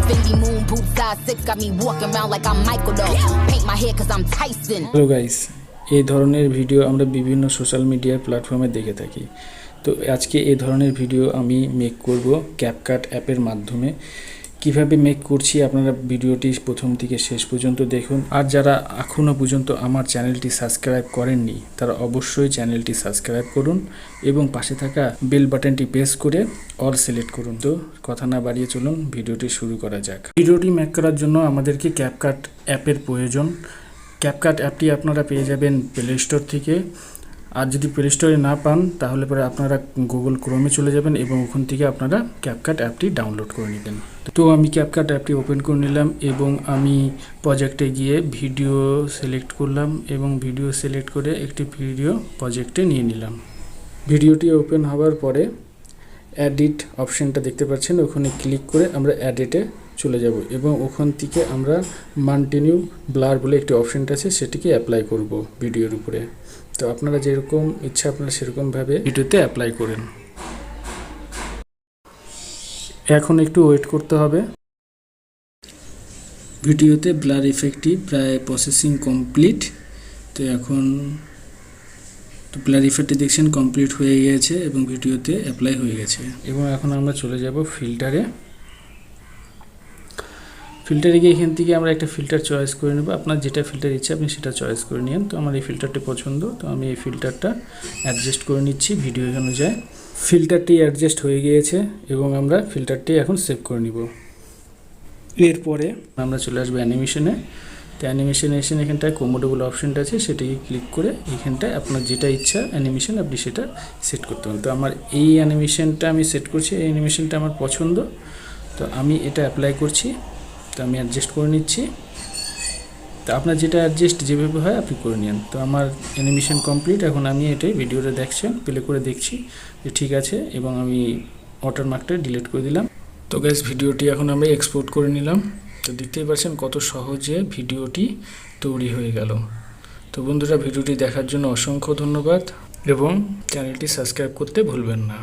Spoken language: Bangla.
Fendi moon boots size 6 got me walking around like I'm Michael though. Paint my hair cause I'm Tyson. Hello guys, এই ধরনের ভিডিও আমরা বিভিন্ন সোশ্যাল মিডিয়া প্ল্যাটফর্মে দেখে থাকি। তো আজকে এই ধরনের ভিডিও আমি মেক করব ক্যাপকাট অ্যাপের মাধ্যমে। কিভাবে মেক করছি আপনারা ভিডিওটি প্রথম থেকে শেষ পর্যন্ত দেখুন। আর যারা এখনও পর্যন্ত আমার চ্যানেলটি সাবস্ক্রাইব করেননি তারা অবশ্যই চ্যানেলটি সাবস্ক্রাইব করুন এবং পাশে থাকা বেল বাটনটি প্রেস করে অল সিলেক্ট করুন। তো কথা না বাড়িয়ে চলুন ভিডিওটি শুরু করা যাক। ভিডিওটি মেক করার জন্য আমাদেরকে ক্যাপকাট অ্যাপের প্রয়োজন। ক্যাপকাট অ্যাপটি আপনারা পেয়ে যাবেন প্লে স্টোর থেকে। আর যদি প্লে স্টোরে না পান তাহলে পরে আপনারা গুগল ক্রোমে চলে যাবেন এবং ওখান থেকে আপনারা ক্যাপকাট অ্যাপটি ডাউনলোড করে নেবেন। তো আমি ক্যাপকাট অ্যাপটি ওপেন করে নিলাম এবং আমি প্রজেক্টে গিয়ে ভিডিও সিলেক্ট করলাম এবং ভিডিও সিলেক্ট করে একটি ভিডিও প্রজেক্টে নিয়ে নিলাম। ভিডিওটি ওপেন হওয়ার পরে এডিট অপশানটা দেখতে পাচ্ছেন, ওখানে ক্লিক করে আমরা এডিটে চলে যাব এবং ওখান থেকে আমরা মান্টিনিউ ব্লার বলে একটি অপশানটা আছে সেটিকে অ্যাপ্লাই করব ভিডিওর উপরে। তো আপনারা যেরকম ইচ্ছা আপনারা সেরকমভাবে ভিডিওতে অ্যাপ্লাই করেন। এখন একটু ওয়েট করতে হবে। ভিডিওতে ব্লার ইফেক্টটি প্রায় প্রসেসিং কমপ্লিট। তো এখন ব্লার ইফেক্টটি দেখছেন কমপ্লিট হয়ে গেছে এবং ভিডিওতে অ্যাপ্লাই হয়ে গেছে। এবং এখন আমরা চলে যাব ফিল্টারে। ফিল্টারে গিয়ে এখান থেকে আমরা একটা ফিল্টার চয়েস করে নেব। আপনার যেটা ফিল্টার ইচ্ছে আপনি সেটা চয়েস করে নিন। তো আমার এই ফিল্টারটি পছন্দ, তো আমি এই ফিল্টারটা অ্যাডজাস্ট করে নিচ্ছি ভিডিও অনুযায়ী। ফিল্টারটি অ্যাডজাস্ট হয়ে গিয়েছে এবং আমরা ফিল্টারটি এখন সেভ করে নিব। এরপরে আমরা চলে আসবো অ্যানিমেশনে। তো অ্যানিমেশনে এসে এখানটায় কোমোডেবল অপশানটা আছে সেটাকে ক্লিক করে এখানটায় আপনার যেটা ইচ্ছা অ্যানিমেশন আপনি সেটা সেট করতে পারেন। তো আমার এই অ্যানিমেশনটা আমি সেট করছি, এই অ্যানিমেশনটা আমার পছন্দ, তো আমি এটা অ্যাপ্লাই করছি। তো আমি অ্যাডজাস্ট করে নিচ্ছি। তো আপনার যেটা অ্যাডজাস্ট যেভাবে হয় আপনি করে নিন। তো আমার অ্যানিমেশন কমপ্লিট। এখন আমি এটাই ভিডিওটা দেখছেন প্লে করে দেখছি যে ঠিক আছে এবং আমি ওয়াটারমার্কটা ডিলিট করে দিলাম। তো গাইস ভিডিওটি এখন আমি এক্সপোর্ট করে নিলাম। তো দেখতেই পাচ্ছেন কত সহজে ভিডিওটি তৈরি হয়ে গেল। তো বন্ধুরা ভিডিওটি দেখার জন্য অসংখ্য ধন্যবাদ এবং চ্যানেলটি সাবস্ক্রাইব করতে ভুলবেন না।